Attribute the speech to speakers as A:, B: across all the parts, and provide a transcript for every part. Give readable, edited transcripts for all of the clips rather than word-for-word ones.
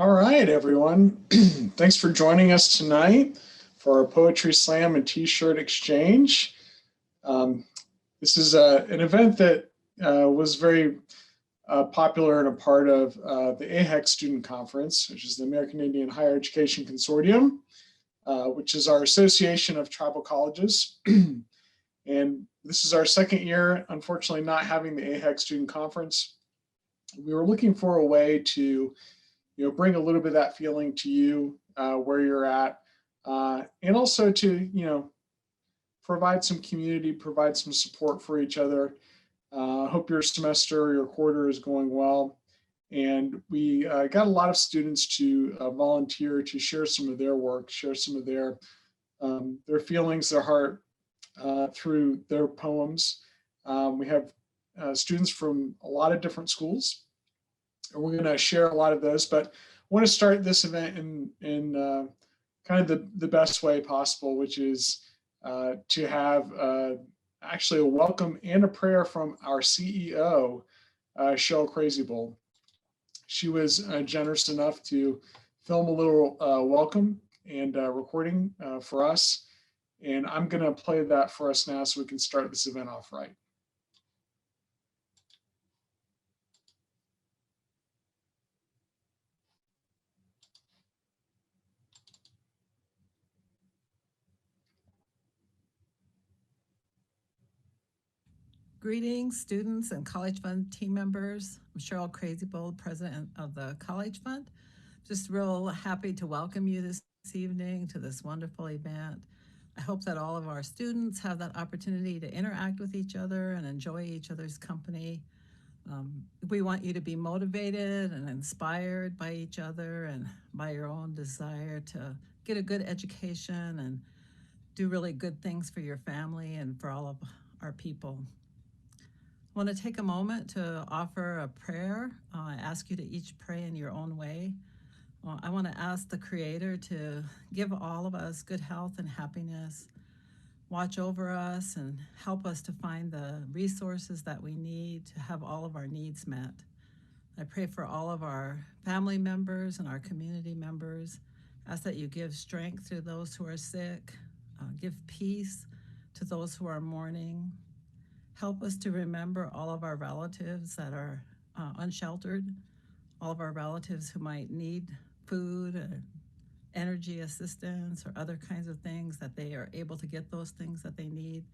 A: All right, everyone. Thanks for joining us tonight for our Poetry Slam and T-shirt exchange. Um, this is an event that was very popular and a part of the AHEC Student Conference, which is the American Indian Higher Education Consortium, which is our association of tribal colleges. And this is our second year, unfortunately, not having the AHEC Student Conference. We were looking for a way to bring a little bit of that feeling to you where you're at, and also to, provide some community, provide some support for each other. Hope your semester, your quarter is going well. And we got a lot of students to volunteer to share some of their work, share some of their feelings, their heart through their poems. We have students from a lot of different schools. And we're going to share a lot of those, but I want to start this event in kind of the best way possible, which is to have actually a welcome and a prayer from our CEO, Cheryl Crazybold. She was generous enough to film a little welcome and recording for us. And I'm going to play that for us now so we can start this event off right.
B: Greetings, students and College Fund team members. I'm Micheryl Crazybold, president of the College Fund. Just real happy to welcome you this evening to this wonderful event. I hope that all of our students have that opportunity to interact with each other and enjoy each other's company. We want you to be motivated and inspired by each other and by your own desire to get a good education and do really good things for your family and for all of our people. I want to take a moment to offer a prayer. I ask you to each pray in your own way. I want to ask the Creator to give all of us good health and happiness, watch over us, and help us to find the resources that we need to have all of our needs met. I pray for all of our family members and our community members. Ask that you give strength to those who are sick, give peace to those who are mourning. Help us to remember all of our relatives that are unsheltered, all of our relatives who might need food, or energy assistance, or other kinds of things, that they are able to get those things that they need.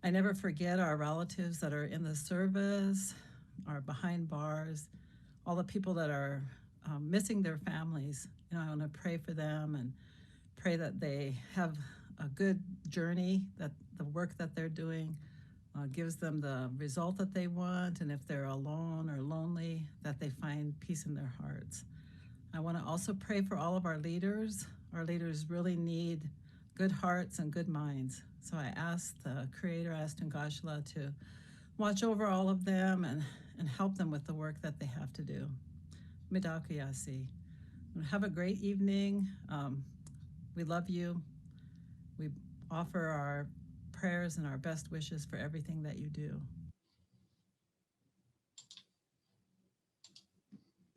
B: I never forget our relatives that are in the service, are behind bars, all the people that are missing their families. I want to pray for them and pray that they have a good journey, that the work that they're doing gives them the result that they want, and if they're alone or lonely, that they find peace in their hearts. I want to also pray for all of our leaders. Our leaders really need good hearts and good minds. So I ask the Creator, I ask Oglala to watch over all of them and help them with the work that they have to do. Midakuyasi. Have a great evening. We love you. We offer our prayers and our best wishes for everything that you do.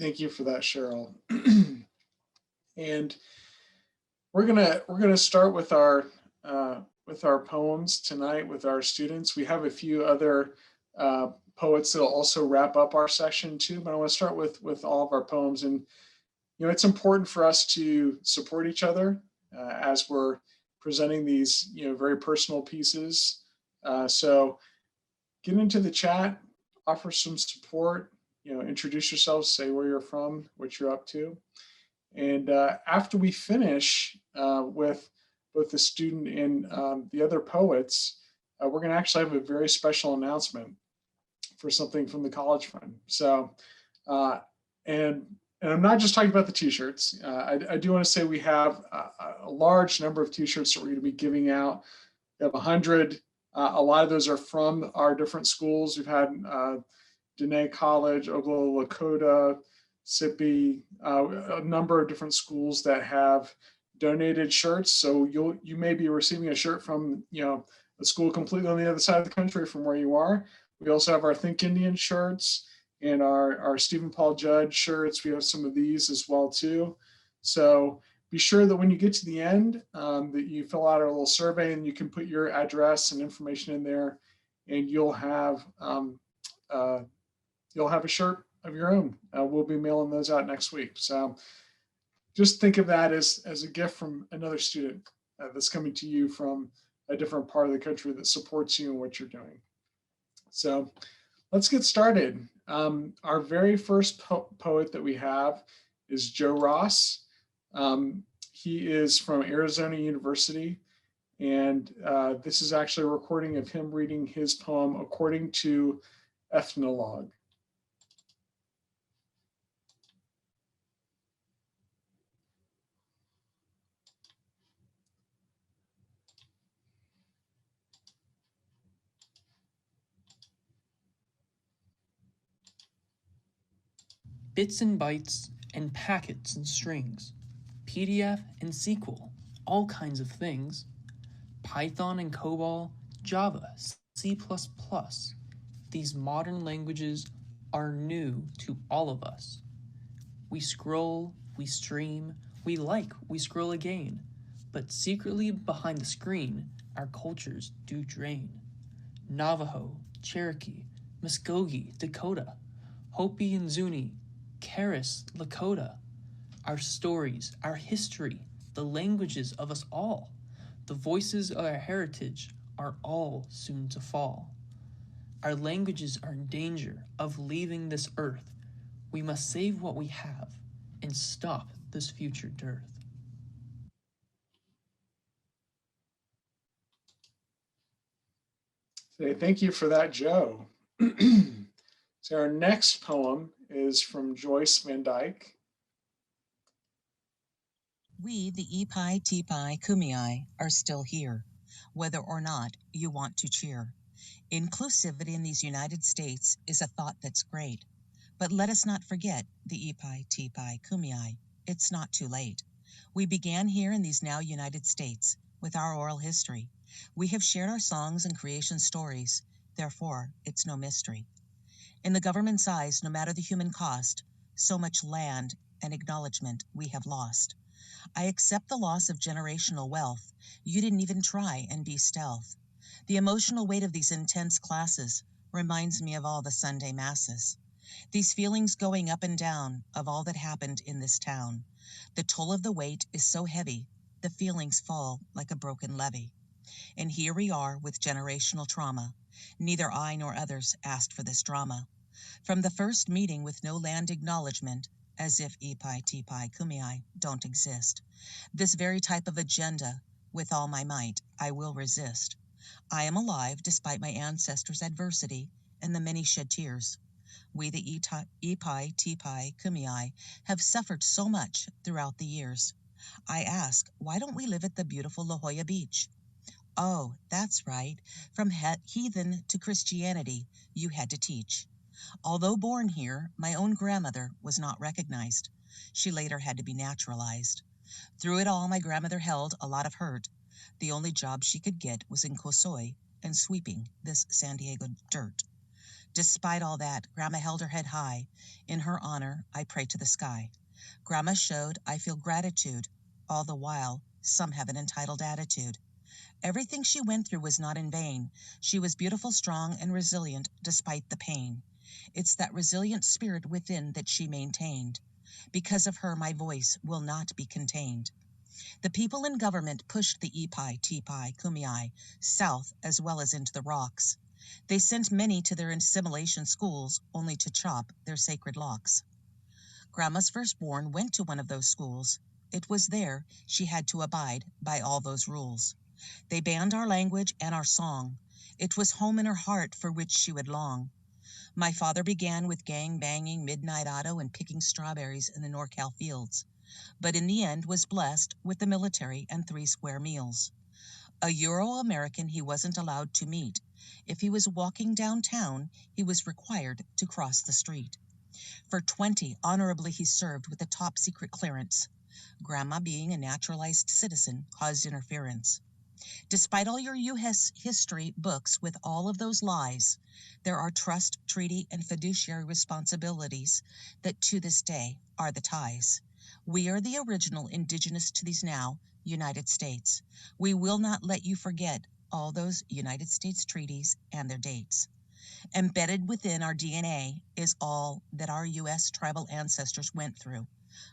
A: Thank you for that, Cheryl. And we're gonna start with our poems tonight with our students. We have a few other poets that'll also wrap up our session too, but I want to start with all of our poems. And it's important for us to support each other as we're presenting these very personal pieces. So get into the chat, offer some support, introduce yourselves, say where you're from, what you're up to. And after we finish with both the student and the other poets, we're going to actually have a very special announcement for something from the College Fund. So, and I'm not just talking about the t-shirts. I do want to say we have a large number of t-shirts that we're going to be giving out. We have 100. A lot of those are from our different schools. We've had Dene College, Oglala, Lakota, SIPI, a number of different schools that have donated shirts. So you may be receiving a shirt from a school completely on the other side of the country from where you are. We also have our Think Indian shirts, and our Stephen Paul Judge shirts. We have some of these as well too. So be sure that when you get to the end, that you fill out our little survey, and you can put your address and information in there, and you'll have a shirt of your own. We'll be mailing those out next week. So just think of that as a gift from another student that's coming to you from a different part of the country that supports you in what you're doing. So let's get started. Our very first poet that we have is Joe Ross. He is from Arizona University, and this is actually a recording of him reading his poem according to Ethnologue.
C: Bits and bytes and packets and strings, PDF and SQL, all kinds of things, Python and COBOL, Java, C++. These modern languages are new to all of us. We scroll, we stream, we like, we scroll again, but secretly behind the screen, our cultures do drain. Navajo, Cherokee, Muskogee, Dakota, Hopi and Zuni, Karis, Lakota, our stories, our history, the languages of us all, the voices of our heritage are all soon to fall. Our languages are in danger of leaving this earth. We must save what we have and stop this future dearth.
A: Thank you for that, Joe. So our next poem is from Joyce VanDyke.
D: We, the Epi Tepi Kumeyaay, are still here, whether or not you want to cheer. Inclusivity in these United States is a thought that's great, but let us not forget the Epi Tepi Kumeyaay. It's not too late. We began here in these now United States with our oral history. We have shared our songs and creation stories, therefore it's no mystery. In the government's eyes, no matter the human cost, so much land and acknowledgement we have lost. I accept the loss of generational wealth. You didn't even try and be stealth. The emotional weight of these intense classes reminds me of all the Sunday masses. These feelings going up and down of all that happened in this town. The toll of the weight is so heavy, the feelings fall like a broken levee. And here we are with generational trauma. Neither I nor others asked for this drama. From the first meeting with no land acknowledgement, as if Epi Tepi Kumeyaay don't exist. This very type of agenda, with all my might, I will resist. I am alive despite my ancestors' adversity and the many shed tears. We, the Epi Tepi Kumeyaay, have suffered so much throughout the years. I ask, why don't we live at the beautiful La Jolla Beach? Oh, that's right. From heathen to Christianity, you had to teach. Although born here, my own grandmother was not recognized. She later had to be naturalized. Through it all, my grandmother held a lot of hurt. The only job she could get was in Cosoy and sweeping this San Diego dirt. Despite all that, Grandma held her head high. In her honor, I pray to the sky. Grandma showed I feel gratitude. All the while, some have an entitled attitude. Everything she went through was not in vain. She was beautiful, strong, and resilient despite the pain. It's that resilient spirit within that she maintained. Because of her, my voice will not be contained. The people in government pushed the Epi Tepi Kumeyaay south as well as into the rocks. They sent many to their assimilation schools only to chop their sacred locks. Grandma's firstborn went to one of those schools. It was there she had to abide by all those rules. They banned our language and our song. It was home in her heart for which she would long. My father began with gang-banging, midnight auto, and picking strawberries in the NorCal fields, but in the end was blessed with the military and 3 square meals. A Euro-American he wasn't allowed to meet. If he was walking downtown, he was required to cross the street. For 20, honorably he served with a top-secret clearance. Grandma, being a naturalized citizen, caused interference. Despite all your U.S. history books with all of those lies, there are trust, treaty, and fiduciary responsibilities that to this day are the ties. We are the original indigenous to these now United States. We will not let you forget all those United States treaties and their dates. Embedded within our DNA is all that our U.S. tribal ancestors went through.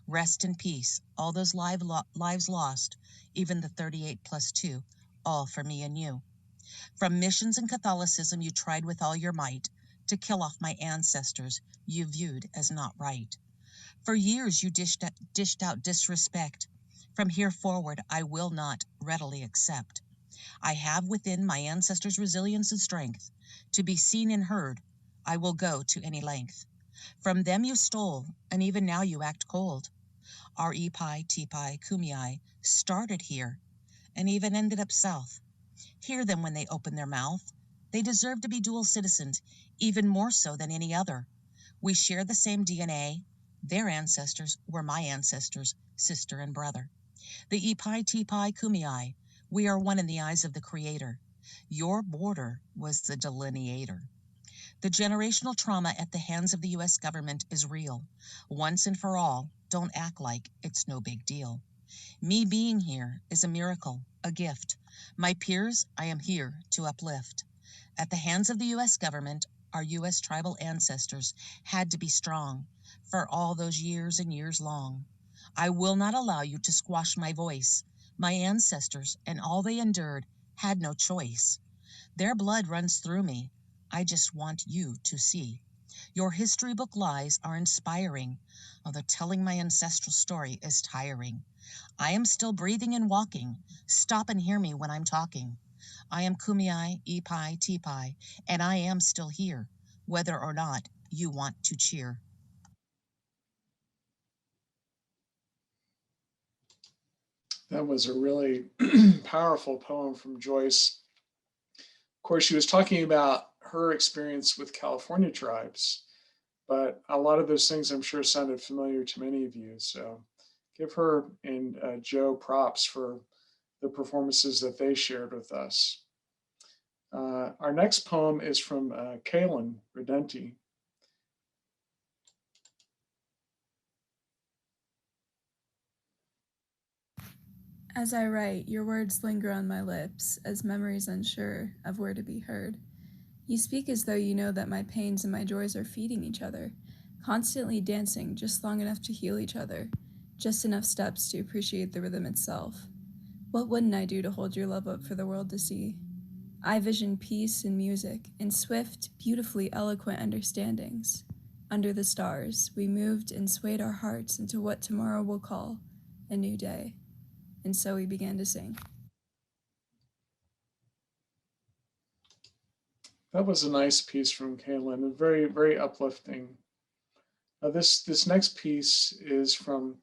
D: Rest in peace, all those lives lost, even the 38 plus 2, all for me and you. From missions and Catholicism you tried with all your might to kill off my ancestors you viewed as not right. For years you dished out disrespect. From here forward I will not readily accept. I have within my ancestors' resilience and strength. To be seen and heard, I will go to any length. From them you stole, and even now you act cold. Our Ipai, Tipai, Kumeyaay started here, and even ended up south. Hear them when they open their mouth. They deserve to be dual citizens, even more so than any other. We share the same DNA. Their ancestors were my ancestors, sister and brother. The Ipai, Tipai, Kumeyaay, we are one in the eyes of the Creator. Your border was the delineator. The generational trauma at the hands of the U.S. government is real. Once and for all, don't act like it's no big deal. Me being here is a miracle, a gift. My peers, I am here to uplift. At the hands of the U.S. government, our U.S. tribal ancestors had to be strong for all those years and years long. I will not allow you to squash my voice. My ancestors and all they endured had no choice. Their blood runs through me. I just want you to see. Your history book lies are inspiring, although telling my ancestral story is tiring. I am still breathing and walking. Stop and hear me when I'm talking. I am Kumeyaay, Ipai, Tipai, and I am still here, whether or not you want to cheer.
A: That was a really powerful poem from Joyce. Of course, she was talking about her experience with California tribes, but a lot of those things I'm sure sounded familiar to many of you. So give her and Joe props for the performances that they shared with us. Our next poem is from Kalynn, Redenti.
E: As I write, your words linger on my lips, as memories unsure of where to be heard. You speak as though you know that my pains and my joys are feeding each other, constantly dancing just long enough to heal each other, just enough steps to appreciate the rhythm itself. What wouldn't I do to hold your love up for the world to see? I vision peace in music, in swift, beautifully eloquent understandings. Under the stars, we moved and swayed our hearts into what tomorrow will call a new day. And so we began to sing.
A: That was a nice piece from Kalynn, very, very uplifting. This next piece is from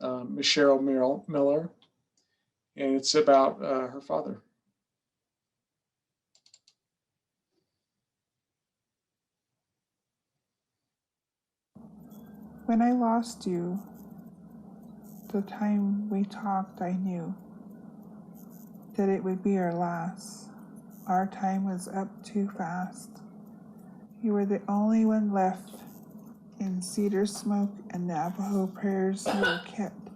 A: Micheryl Miller, and it's about her father.
F: When I lost you, the time we talked, I knew that it would be our last. Our time was up too fast. You were the only one left. In cedar smoke and Navajo prayers you were kept.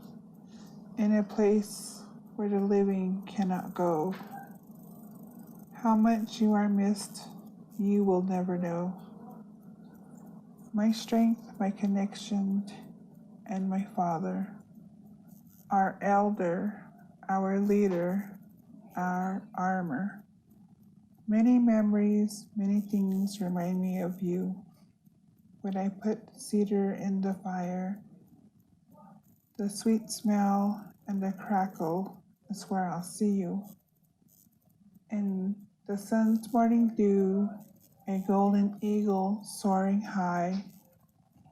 F: In a place where the living cannot go. How much you are missed, you will never know. My strength, my connection, and my father. Our elder, our leader, our armor. Many memories, many things remind me of you. When I put cedar in the fire, the sweet smell and the crackle is where I'll see you. In the sun's morning dew, a golden eagle soaring high.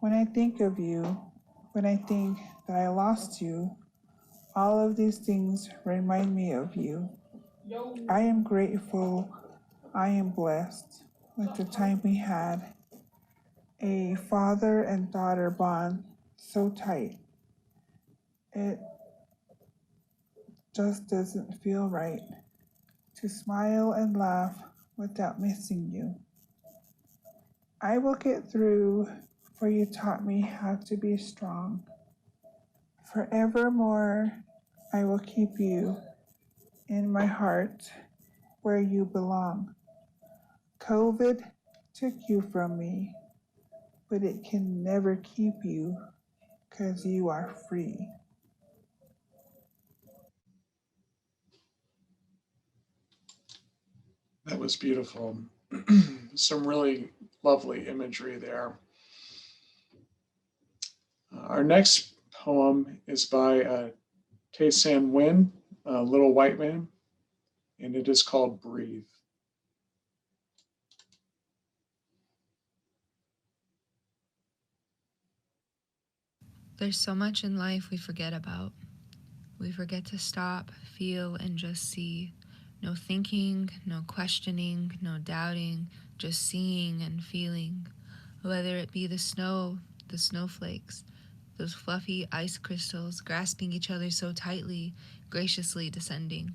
F: When I think of you, when I think that I lost you, all of these things remind me of you. I am grateful, I am blessed with the time we had. A father and daughter bond so tight. It just doesn't feel right. to smile and laugh without missing you. I will get through, for you taught me how to be strong. Forevermore, I will keep you in my heart where you belong. COVID took you from me, but it can never keep you because you are free.
A: That was beautiful. Some really lovely imagery there. Our next poem is by Tay San Nguyen, Little Whiteman, and it is called Breathe.
G: There's so much in life we forget about. We forget to stop, feel, and just see. No thinking, no questioning, no doubting, just seeing and feeling. Whether it be the snow, the snowflakes, those fluffy ice crystals grasping each other so tightly, graciously descending.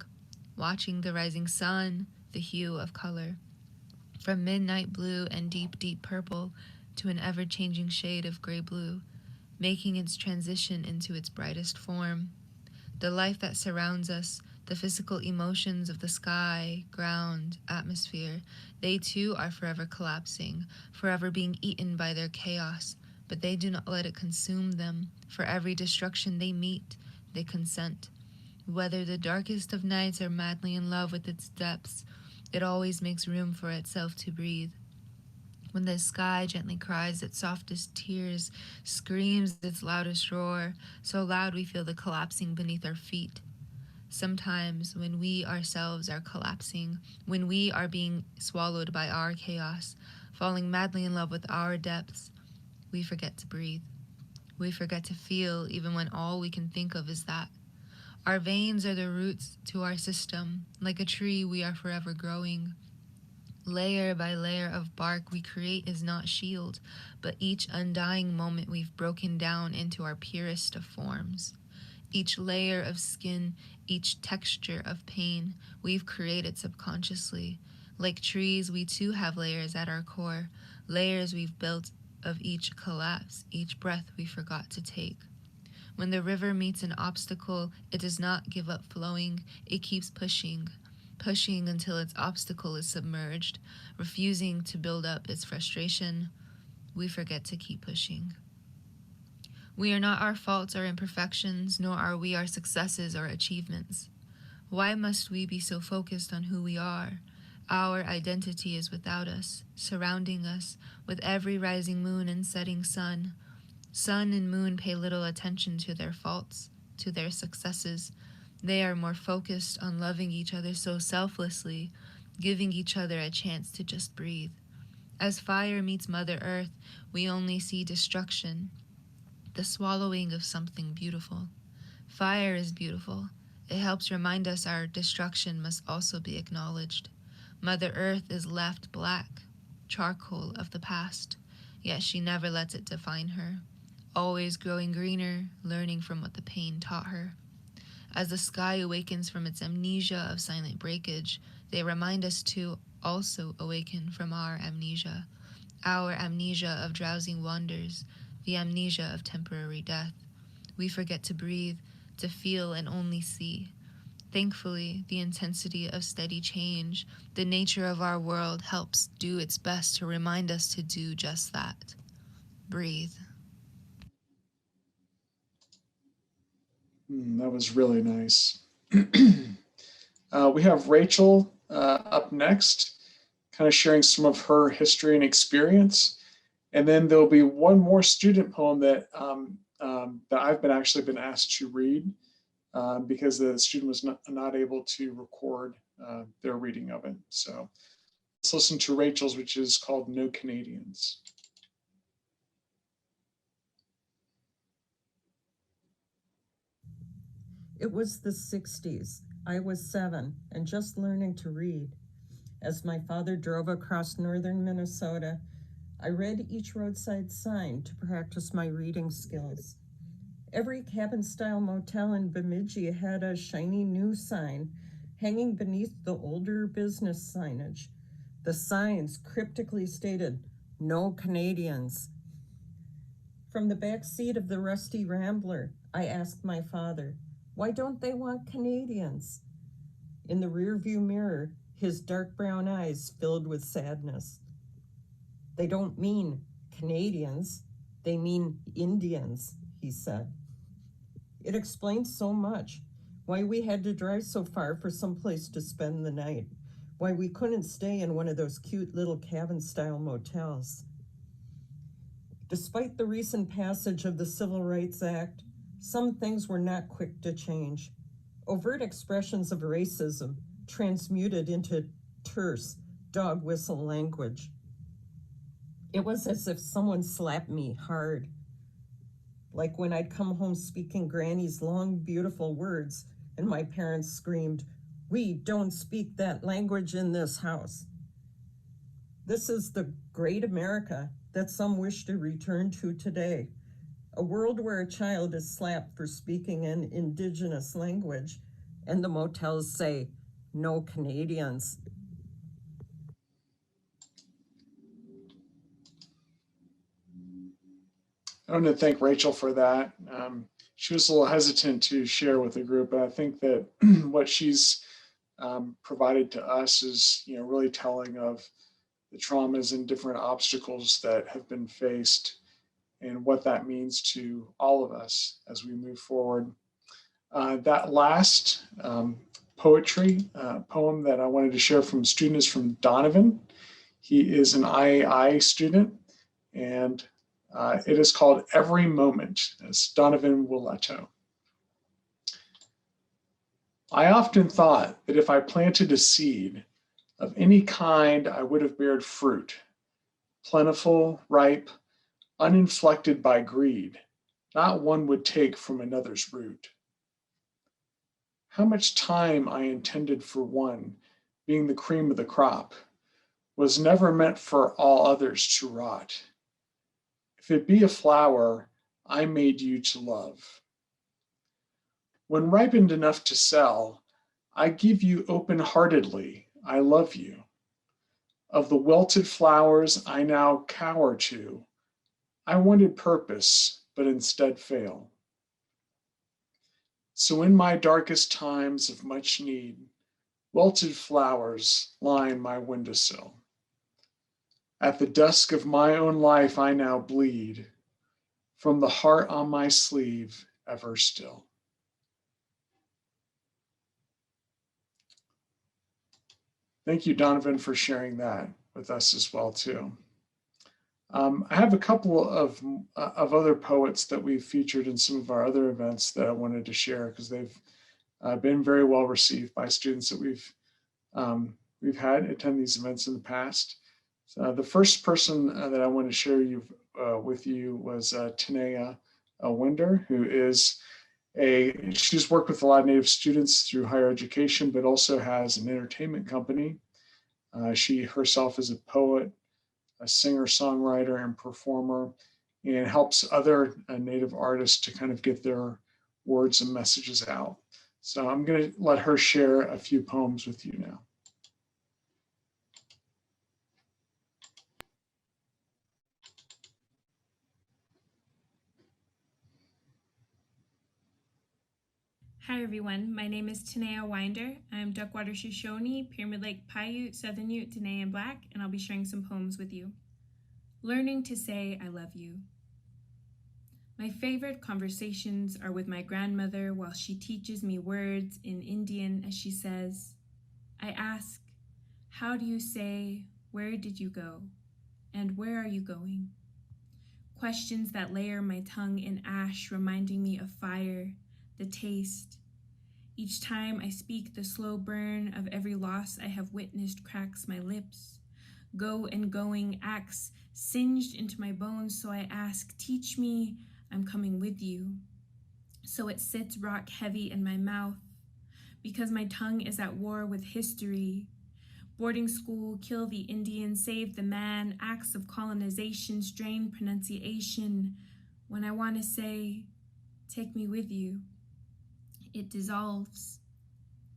G: Watching the rising sun, the hue of color. From midnight blue and deep, deep purple to an ever-changing shade of gray-blue, making its transition into its brightest form. The life that surrounds us, the physical emotions of the sky, ground, atmosphere, they too are forever collapsing, forever being eaten by their chaos, but they do not let it consume them. For every destruction they meet, they consent. Whether the darkest of nights are madly in love with its depths, it always makes room for itself to breathe. When the sky gently cries its softest tears, screams its loudest roar, so loud we feel the collapsing beneath our feet. Sometimes when we ourselves are collapsing, when we are being swallowed by our chaos, falling madly in love with our depths, we forget to breathe. We forget to feel even when all we can think of is that. Our veins are the roots to our system. Like a tree, we are forever growing. Layer by layer of bark we create is not shield, but each undying moment we've broken down into our purest of forms. Each layer of skin, each texture of pain, we've created subconsciously. Like trees, we too have layers at our core, layers we've built of each collapse, each breath we forgot to take. When the river meets an obstacle, it does not give up flowing, it keeps pushing until its obstacle is submerged, refusing to build up its frustration. We forget to keep pushing. We are not our faults or imperfections, nor are we our successes or achievements. Why must we be so focused on who we are? Our identity is without us, surrounding us, with every rising moon and setting sun. Sun and moon pay little attention to their faults, to their successes. They are more focused on loving each other so selflessly, giving each other a chance to just breathe. As fire meets Mother Earth, we only see destruction, the swallowing of something beautiful. Fire is beautiful. It helps remind us our destruction must also be acknowledged. Mother Earth is left black, charcoal of the past, yet she never lets it define her. Always growing greener, learning from what the pain taught her. As the sky awakens from its amnesia of silent breakage, they remind us to also awaken from our amnesia of drowsing wonders, the amnesia of temporary death. We forget to breathe, to feel and only see. Thankfully, the intensity of steady change, the nature of our world helps do its best to remind us to do just that. Breathe.
A: That was really nice. We have Rachel up next, kind of sharing some of her history and experience. And then there'll be one more student poem that I've been asked to read because the student was not able to record their reading of it. So let's listen to Rachel's, which is called No Canadians.
H: It was the 60s. I was 7 and just learning to read. As my father drove across northern Minnesota, I read each roadside sign to practice my reading skills. Every cabin-style motel in Bemidji had a shiny new sign hanging beneath the older business signage. The signs cryptically stated, "No Canadians." From the back seat of the rusty Rambler, I asked my father, "Why don't they want Canadians?" In the rearview mirror, his dark brown eyes filled with sadness. "They don't mean Canadians, they mean Indians," he said. It explains so much. Why we had to drive so far for some place to spend the night. Why we couldn't stay in one of those cute little cabin-style motels. Despite the recent passage of the Civil Rights Act, some things were not quick to change. Overt expressions of racism transmuted into terse, dog whistle language. It was as if someone slapped me hard. Like when I'd come home speaking Granny's long, beautiful words, and my parents screamed, "We don't speak that language in this house." This is the great America that some wish to return to today. A world where a child is slapped for speaking an indigenous language, and the motels say, "No Canadians."
A: I want to thank Rachel for that. She was a little hesitant to share with the group, but I think that what she's provided to us is, really telling of the traumas and different obstacles that have been faced and what that means to all of us as we move forward. That last poem that I wanted to share from a student is from Donovan. He is an IAI student, and it is called Every Moment. It's Donovan Willetto. I often thought that if I planted a seed of any kind, I would have bared fruit, plentiful, ripe, uninflected by greed, not one would take from another's root. How much time I intended for one, being the cream of the crop, was never meant for all others to rot. If it be a flower, I made you to love. When ripened enough to sell, I give you open-heartedly, I love you. Of the wilted flowers I now cower to, I wanted purpose, but instead fail. So in my darkest times of much need, wilted flowers line my windowsill. At the dusk of my own life I now bleed, from the heart on my sleeve ever still. Thank you, Donovan, for sharing that with us as well, too. I have a couple of other poets that we've featured in some of our other events that I wanted to share because they've been very well received by students that we've had attend these events in the past. So, the first person that I want to share with you was Tanea Winder, who is she's worked with a lot of Native students through higher education, but also has an entertainment company. She herself is a poet, a singer, songwriter, and performer, and helps other Native artists to kind of get their words and messages out. So I'm going to let her share a few poems with you now.
I: Hi everyone, my name is Tanea Winder. I'm Duckwater Shoshone, Pyramid Lake Paiute, Southern Ute, Dene, and Black, and I'll be sharing some poems with you. Learning to say I love you. My favorite conversations are with my grandmother while she teaches me words in Indian as she says, I ask, how do you say, where did you go? And where are you going? Questions that layer my tongue in ash, reminding me of fire, the taste. Each time I speak, the slow burn of every loss I have witnessed cracks my lips. Go and going axe singed into my bones, so I ask, teach me, I'm coming with you. So it sits rock heavy in my mouth, because my tongue is at war with history. Boarding school, kill the Indian, save the man, acts of colonization, strain pronunciation. When I want to say, take me with you, it dissolves.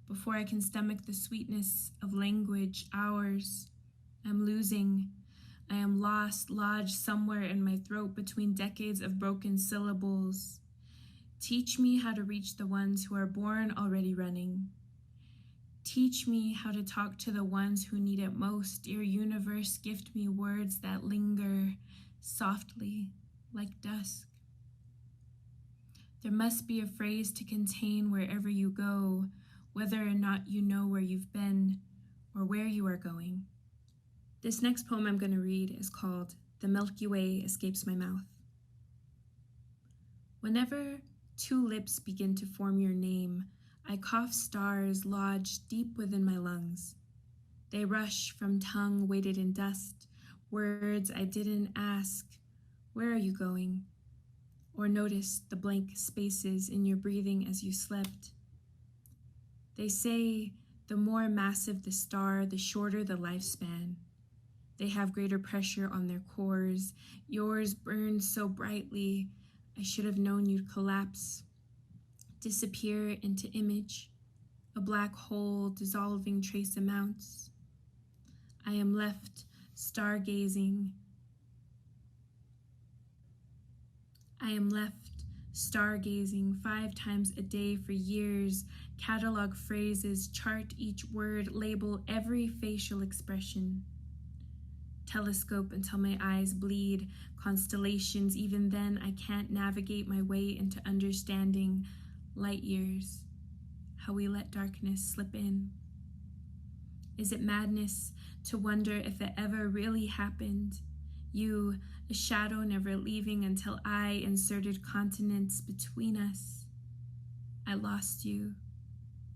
I: before I can stomach the sweetness of language, hours. I'm losing. I am lost, lodged somewhere in my throat between decades of broken syllables. Teach me how to reach the ones who are born already running. Teach me how to talk to the ones who need it most. Dear universe, gift me words that linger softly like dusk. There must be a phrase to contain wherever you go, whether or not you know where you've been or where you are going. This next poem I'm going to read is called The Milky Way Escapes My Mouth. Whenever two lips begin to form your name, I cough stars lodged deep within my lungs. They rush from tongue weighted in dust, words I didn't ask, where are you going? Or notice the blank spaces in your breathing as you slept. They say the more massive the star, the shorter the lifespan. They have greater pressure on their cores. Yours burns so brightly, I should have known you'd collapse. Disappear into image, a black hole dissolving trace amounts. I am left stargazing. I am left stargazing 5 times a day for years, catalog phrases, chart each word, label every facial expression. Telescope until my eyes bleed, constellations, even then I can't navigate my way into understanding light years, how we let darkness slip in. Is it madness to wonder if it ever really happened? You, a shadow never leaving until I inserted continents between us. I lost you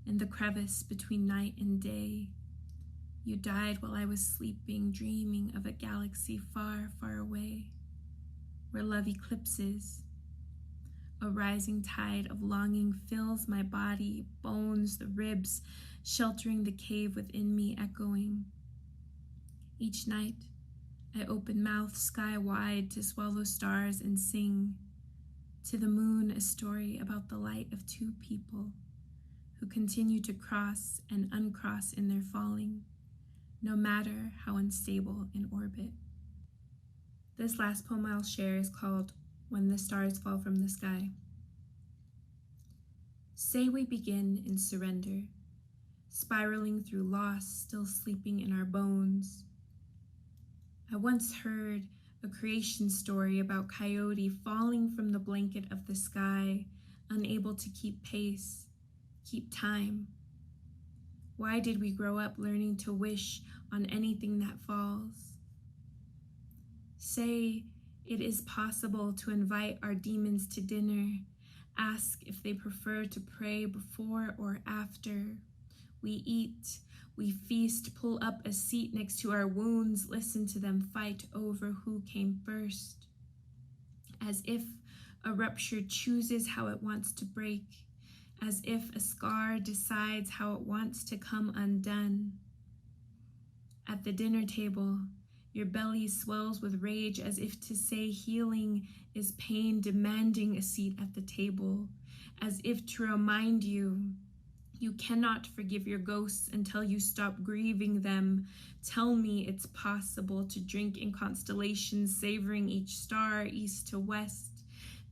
I: in the crevice between night and day. You died while I was sleeping, dreaming of a galaxy far, far away, where love eclipses. A rising tide of longing fills my body, bones, the ribs, sheltering the cave within me, echoing. Each night, I open mouth sky wide to swallow stars and sing. To the moon, a story about the light of 2 people who continue to cross and uncross in their falling, no matter how unstable in orbit. This last poem I'll share is called When the Stars Fall from the Sky. Say we begin in surrender, spiraling through loss, still sleeping in our bones. I once heard a creation story about coyote falling from the blanket of the sky, unable to keep pace, keep time. Why did we grow up learning to wish on anything that falls? Say it is possible to invite our demons to dinner, ask if they prefer to pray before or after. We eat, we feast, pull up a seat next to our wounds, listen to them fight over who came first. As if a rupture chooses how it wants to break, as if a scar decides how it wants to come undone. At the dinner table, your belly swells with rage as if to say healing is pain demanding a seat at the table, as if to remind you you cannot forgive your ghosts until you stop grieving them. Tell me it's possible to drink in constellations, savoring each star east to west.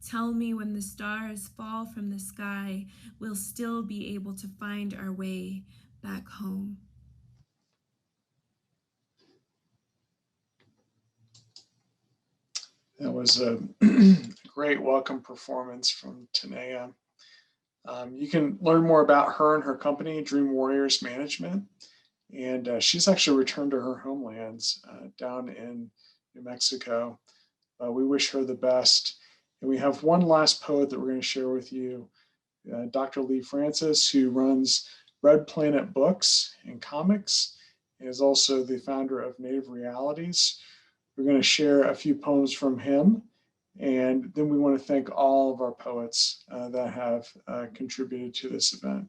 I: Tell me when the stars fall from the sky, we'll still be able to find our way back home.
A: That was a great welcome performance from Tanea. You can learn more about her and her company, Dream Warriors Management. And she's actually returned to her homelands down in New Mexico. We wish her the best. And we have one last poet that we're going to share with you, Dr. Lee Francis, who runs Red Planet Books and Comics, and is also the founder of Native Realities. We're going to share a few poems from him. And then we want to thank all of our poets that have contributed to this event.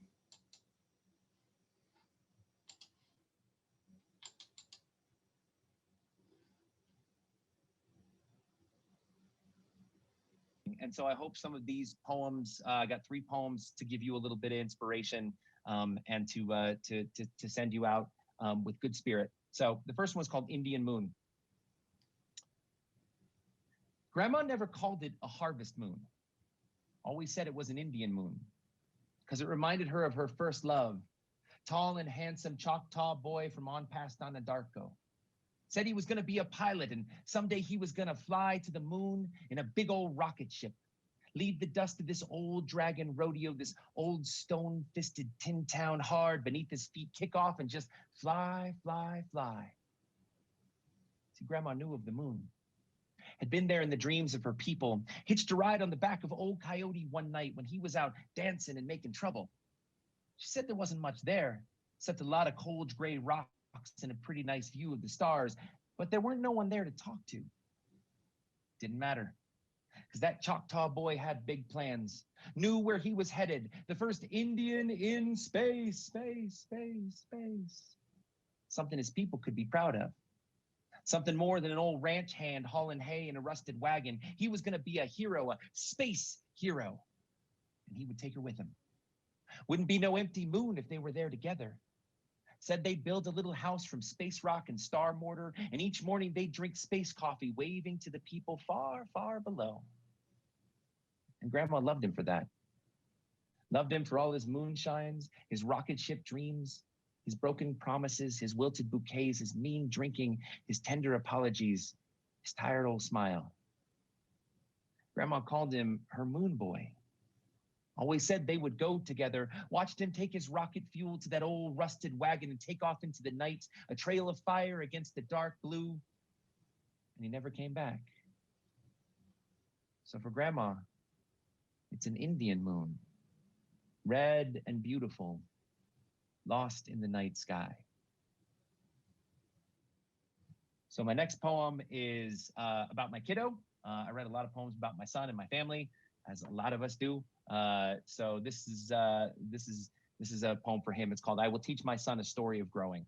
J: And so I hope some of these poems, I got 3 poems to give you a little bit of inspiration. and to send you out with good spirit. So the first one's called Indian Moon. Grandma never called it a harvest moon. Always said it was an Indian moon because it reminded her of her first love. Tall and handsome Choctaw boy from on past Anadarko. Said he was going to be a pilot and someday he was going to fly to the moon in a big old rocket ship. Leave the dust of this old dragon rodeo, this old stone-fisted tin town hard beneath his feet, kick off and just fly, fly, fly. See, Grandma knew of the moon. Had been there in the dreams of her people, hitched a ride on the back of Old Coyote one night when he was out dancing and making trouble. She said there wasn't much there, except a lot of cold gray rocks and a pretty nice view of the stars, but there weren't no one there to talk to. Didn't matter, because that Choctaw boy had big plans, knew where he was headed, the first Indian in space, space, space, space. Something his people could be proud of. Something more than an old ranch hand hauling hay in a rusted wagon. He was going to be a hero, a space hero, and he would take her with him. Wouldn't be no empty moon if they were there together. Said they'd build a little house from space rock and star mortar, and each morning they'd drink space coffee, waving to the people far, far below. And Grandma loved him for that. Loved him for all his moonshines, his rocket ship dreams, his broken promises, his wilted bouquets, his mean drinking, his tender apologies, his tired old smile. Grandma called him her moon boy. Always said they would go together, watched him take his rocket fuel to that old rusted wagon and take off into the night, a trail of fire against the dark blue, and he never came back. So for Grandma, it's an Indian moon, red and beautiful, lost in the night sky. So my next poem is about my kiddo. I read a lot of poems about my son and my family, as a lot of us do. So this is a poem for him. It's called "I Will Teach My Son a Story of Growing."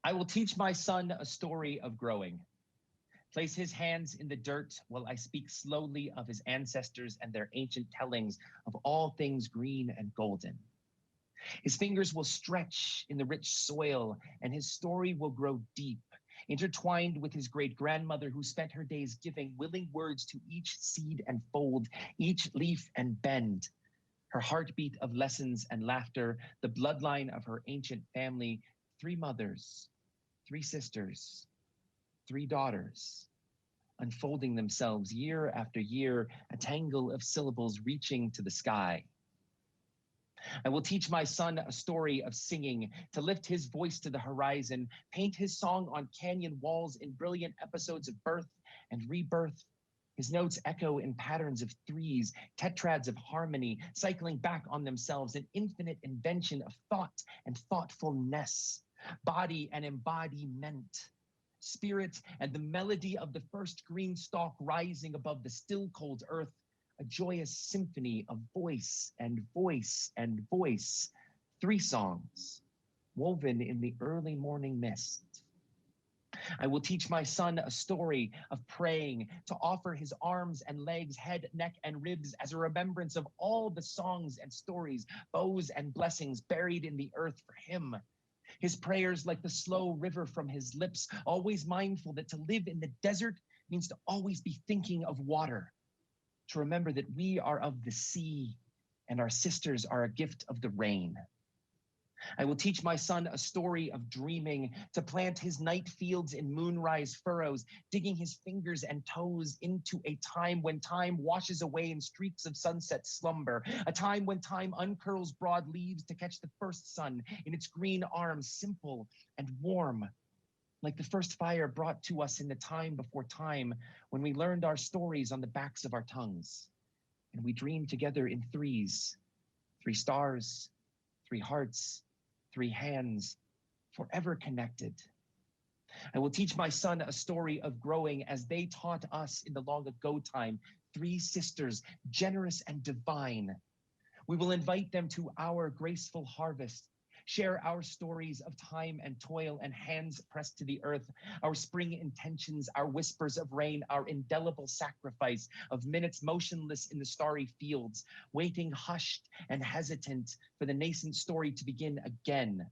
J: I will teach my son a story of growing. Place his hands in the dirt while I speak slowly of his ancestors and their ancient tellings of all things green and golden. His fingers will stretch in the rich soil, and his story will grow deep, intertwined with his great-grandmother who spent her days giving willing words to each seed and fold, each leaf and bend. Her heartbeat of lessons and laughter, the bloodline of her ancient family, 3 mothers, 3 sisters, 3 daughters, unfolding themselves year after year, a tangle of syllables reaching to the sky. I will teach my son a story of singing, to lift his voice to the horizon, paint his song on canyon walls in brilliant episodes of birth and rebirth. His notes echo in patterns of 3s, tetrads of harmony, cycling back on themselves, an infinite invention of thought and thoughtfulness, body and embodiment, spirit and the melody of the first green stalk rising above the still cold earth, a joyous symphony of voice and voice and voice, 3 songs woven in the early morning mist. I will teach my son a story of praying, to offer his arms and legs, head, neck, and ribs as a remembrance of all the songs and stories, vows and blessings buried in the earth for him. His prayers like the slow river from his lips, always mindful that to live in the desert means to always be thinking of water. To remember that we are of the sea and our sisters are a gift of the rain. I will teach my son a story of dreaming, to plant his night fields in moonrise furrows, digging his fingers and toes into a time when time washes away in streaks of sunset slumber, a time when time uncurls broad leaves to catch the first sun in its green arms, simple and warm, like the first fire brought to us in the time before time, when we learned our stories on the backs of our tongues, and we dreamed together in 3s, 3 stars, 3 hearts, 3 hands, forever connected. I will teach my son a story of growing as they taught us in the long ago time, 3 sisters, generous and divine. We will invite them to our graceful harvest, Share our stories of time and toil and hands pressed to the earth, our spring intentions, our whispers of rain, our indelible sacrifice of minutes motionless in the starry fields, waiting hushed and hesitant for the nascent story to begin again.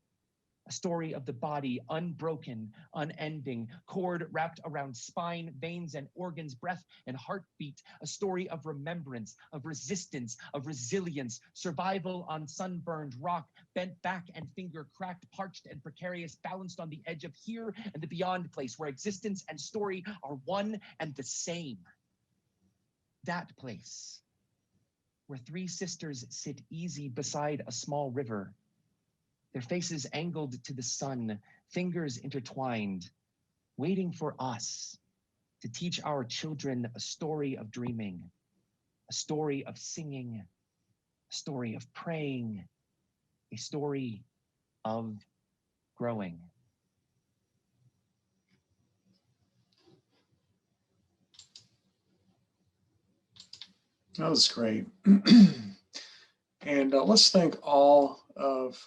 J: A story of the body, unbroken, unending, cord wrapped around spine, veins and organs, breath and heartbeat. A story of remembrance, of resistance, of resilience, survival on sunburned rock, bent back and finger cracked, parched and precarious, balanced on the edge of here and the beyond place where existence and story are one and the same. That place where three sisters sit easy beside a small river, their faces angled to the sun, fingers intertwined, waiting for us to teach our children a story of dreaming, a story of singing, a story of praying, a story of growing.
A: That was great. And let's thank all of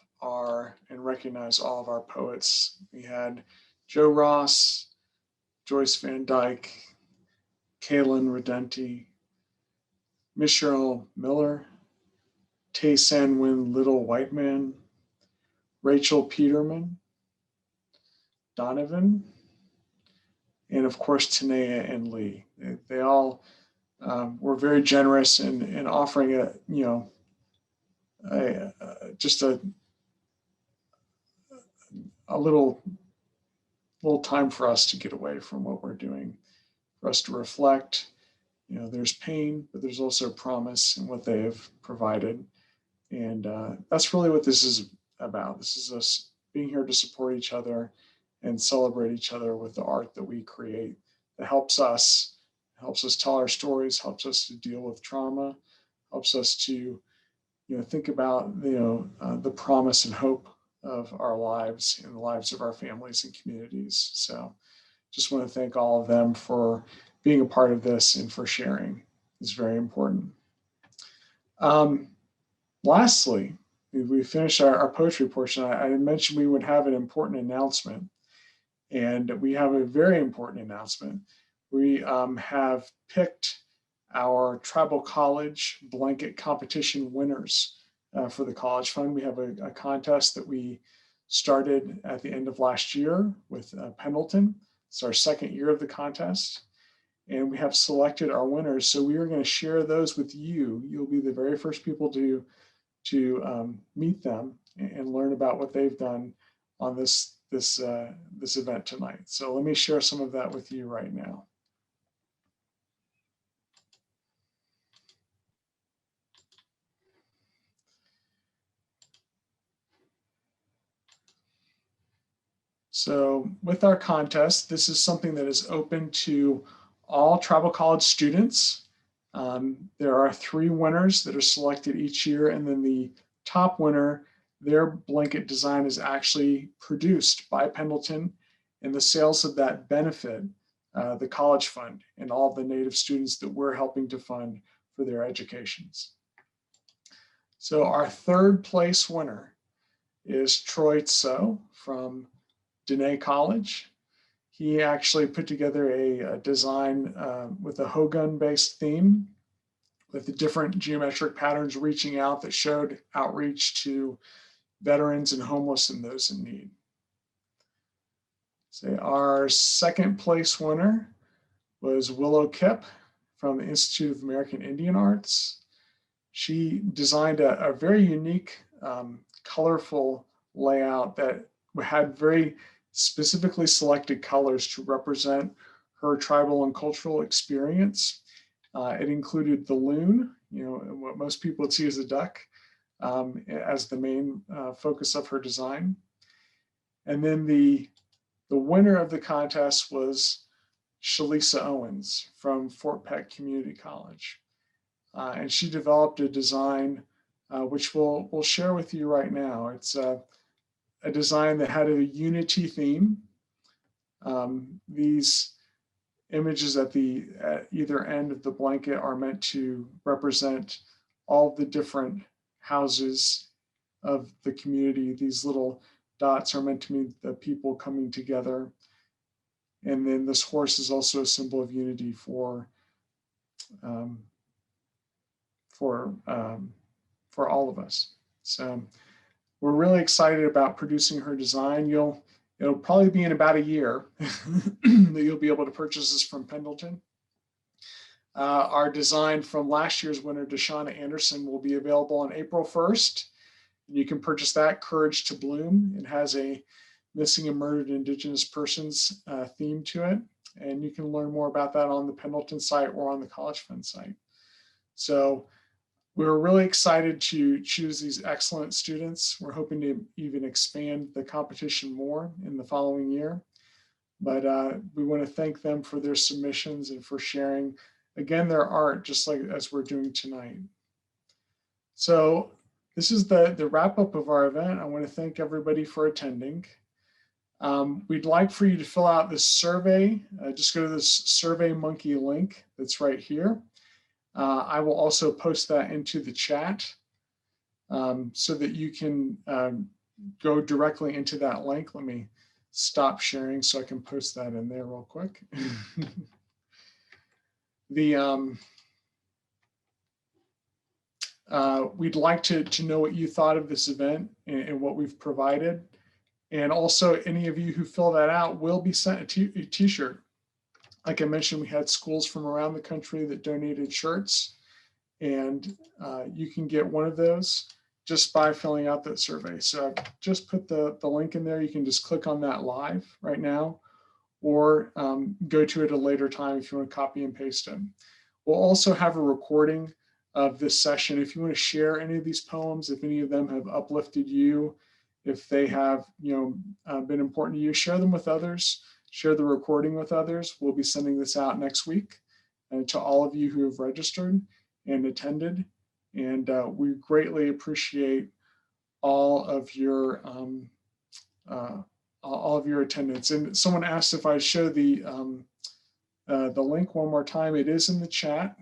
A: and recognize all of our poets. We had Joe Ross, Joyce VanDyke, Kalynn Redenti, Micheryl Miller, Tay San Win Little Whiteman, Rachel Peterman, Donovan, and of course, Tanea and Lee. They all were very generous in offering just a little time for us to get away from what we're doing, for us to reflect. There's pain, but there's also promise in what they have provided. And that's really what this is about. This is us being here to support each other and celebrate each other with the art that we create that helps us tell our stories, helps us to deal with trauma, helps us to think about the promise and hope of our lives and the lives of our families and communities. So just want to thank all of them for being a part of this and for sharing. It's very important. Lastly, we finished our poetry portion. I mentioned we would have an important announcement, and we have a very important announcement. We have picked our Tribal College blanket competition winners for the College Fund. We have a contest that we started at the end of last year with Pendleton. It's our second year of the contest, and we have selected our winners. So we are going to share those with you. You'll be the very first people to meet them and learn about what they've done on this event tonight. So let me share some of that with you right now. So with our contest, this is something that is open to all Tribal College students. There are 3 winners that are selected each year, and then the top winner, their blanket design is actually produced by Pendleton, and the sales of that benefit the College Fund and all the Native students that we're helping to fund for their educations. So our 3rd place winner is Troy Tso from Dene College. He actually put together a design with a Hogun-based theme with the different geometric patterns reaching out that showed outreach to veterans and homeless and those in need. So our 2nd place winner was Willow Kip from the Institute of American Indian Arts. She designed a very unique, colorful layout that had very specifically selected colors to represent her tribal and cultural experience. It included the loon, what most people would see as a duck, as the main focus of her design. And then the winner of the contest was Chelysa Owens from Fort Peck Community College. And she developed a design which we'll share with you right now. It's a design that had a unity theme. These images at either end of the blanket are meant to represent all the different houses of the community. These little dots are meant to mean the people coming together. And then this horse is also a symbol of unity for all of us. So we're really excited about producing her design. It'll probably be in about a year that you'll be able to purchase this from Pendleton. Our design from last year's winner, Deshauna Anderson, will be available on April 1st. You can purchase that, Courage to Bloom. It has a missing and murdered Indigenous persons theme to it. And you can learn more about that on the Pendleton site or on the College Fund site. So we're really excited to choose these excellent students. We're hoping to even expand the competition more in the following year. But we want to thank them for their submissions and for sharing, again, their art, just like as we're doing tonight. So this is the wrap up of our event. I want to thank everybody for attending. We'd like for you to fill out this survey. Just go to this Survey Monkey link that's right here. I will also post that into the chat so that you can go directly into that link. Let me stop sharing so I can post that in there real quick. We'd like to know what you thought of this event and what we've provided. And also, any of you who fill that out will be sent a t-shirt. Like I mentioned, we had schools from around the country that donated shirts, and you can get one of those just by filling out that survey. So I've just put the link in there. You can just click on that live right now, or go to it at a later time if you want to copy and paste it. We'll also have a recording of this session. If you want to share any of these poems, if any of them have uplifted you, if they have been important to you, share them with others. Share the recording with others. We'll be sending this out next week to all of you who have registered and attended. And we greatly appreciate all of your attendance. And someone asked if I show the link one more time. It is in the chat.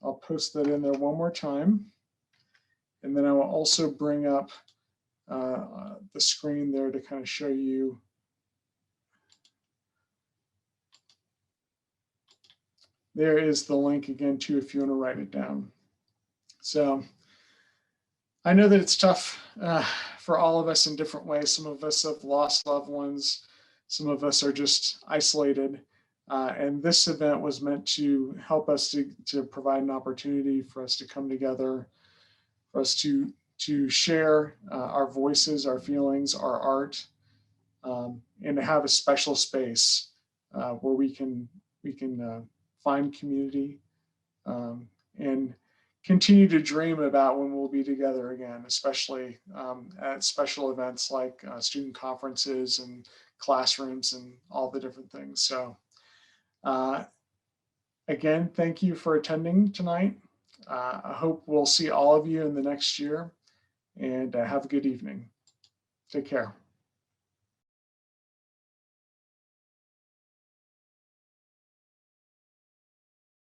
A: I'll post that in there one more time. And then I will also bring up the screen there to kind of show you. There is the link again too, if you want to write it down. So I know that it's tough for all of us in different ways. Some of us have lost loved ones. Some of us are just isolated. And this event was meant to help us to provide an opportunity for us to come together, for us to share our voices, our feelings, our art, and to have a special space where we can find community and continue to dream about when we'll be together again, especially at special events like student conferences and classrooms and all the different things. So again, thank you for attending tonight. I hope we'll see all of you in the next year, and have a good evening. Take care.